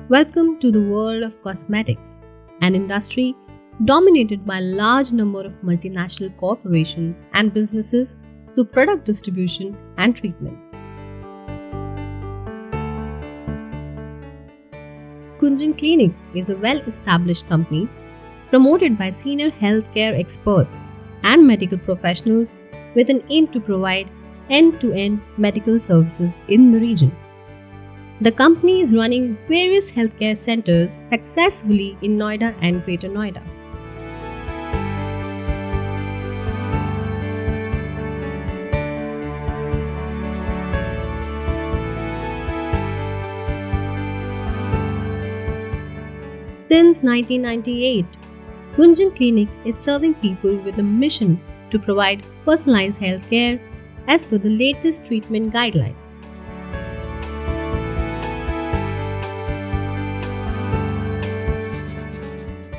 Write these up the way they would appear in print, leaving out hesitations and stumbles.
Welcome to the world of cosmetics, an industry dominated by a large number of multinational corporations and businesses through product distribution and treatments. Gunjan Clinic is a well-established company promoted by senior healthcare experts and medical professionals with an aim to provide end-to-end medical services in the region. The company is running various healthcare centers successfully in Noida and Greater Noida. Since 1998, Gunjan Clinic is serving people with a mission to provide personalized healthcare as per the latest treatment guidelines.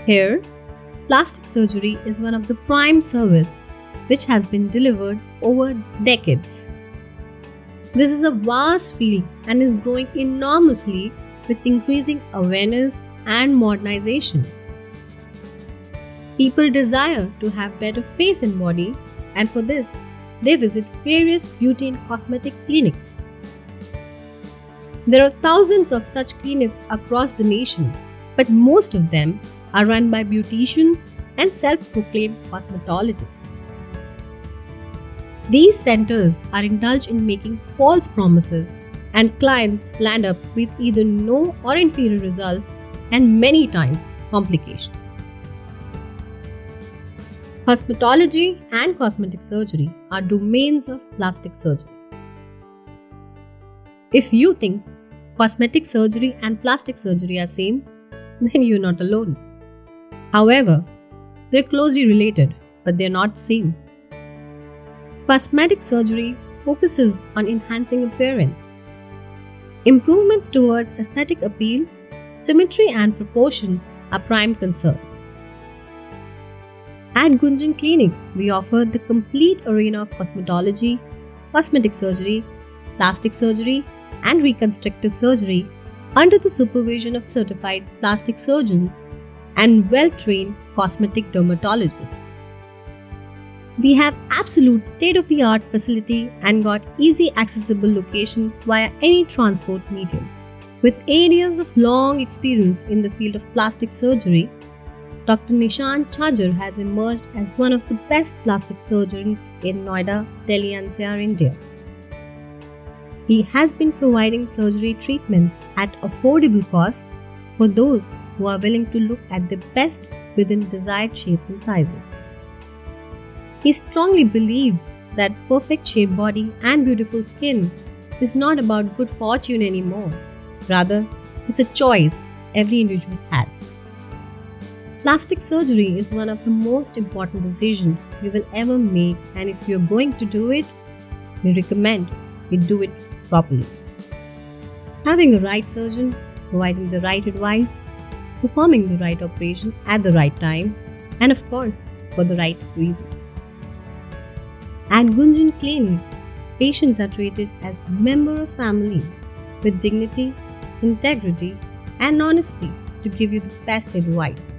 Here, plastic surgery is one of the prime service which has been delivered over decades. This is a vast field and is growing enormously with increasing awareness and modernization. People desire to have better face and body, and for this, they visit various beauty and cosmetic clinics. There are thousands of such clinics across the nation, but most of them are run by beauticians and self-proclaimed cosmetologists. These centers are indulged in making false promises, and clients land up with either no or inferior results and many times complications. Cosmetology and cosmetic surgery are domains of plastic surgery. If you think cosmetic surgery and plastic surgery are same, then you're not alone. However, they're closely related, but they're not same. Cosmetic surgery focuses on enhancing appearance. Improvements towards aesthetic appeal, symmetry and proportions are prime concern. At Gunjan Clinic, we offer the complete arena of cosmetology, cosmetic surgery, plastic surgery, and reconstructive surgery under the supervision of certified plastic surgeons and well-trained cosmetic dermatologists. We have absolute state-of-the-art facility and got easy accessible location via any transport medium. With 8 years of long experience in the field of plastic surgery, Dr. Nishant Chhajar has emerged as one of the best plastic surgeons in Noida, Delhi NCR, India. He has been providing surgery treatments at affordable cost for those who are willing to look at the best within desired shapes and sizes. He strongly believes that perfect shaped body and beautiful skin is not about good fortune anymore. Rather, it's a choice every individual has. Plastic surgery is one of the most important decisions you will ever make, and if you're going to do it, we recommend you do it properly. Having a right surgeon, providing the right advice, performing the right operation at the right time, and of course, for the right reason. At Gunjan Clinic, patients are treated as member of family with dignity, integrity, and honesty to give you the best advice.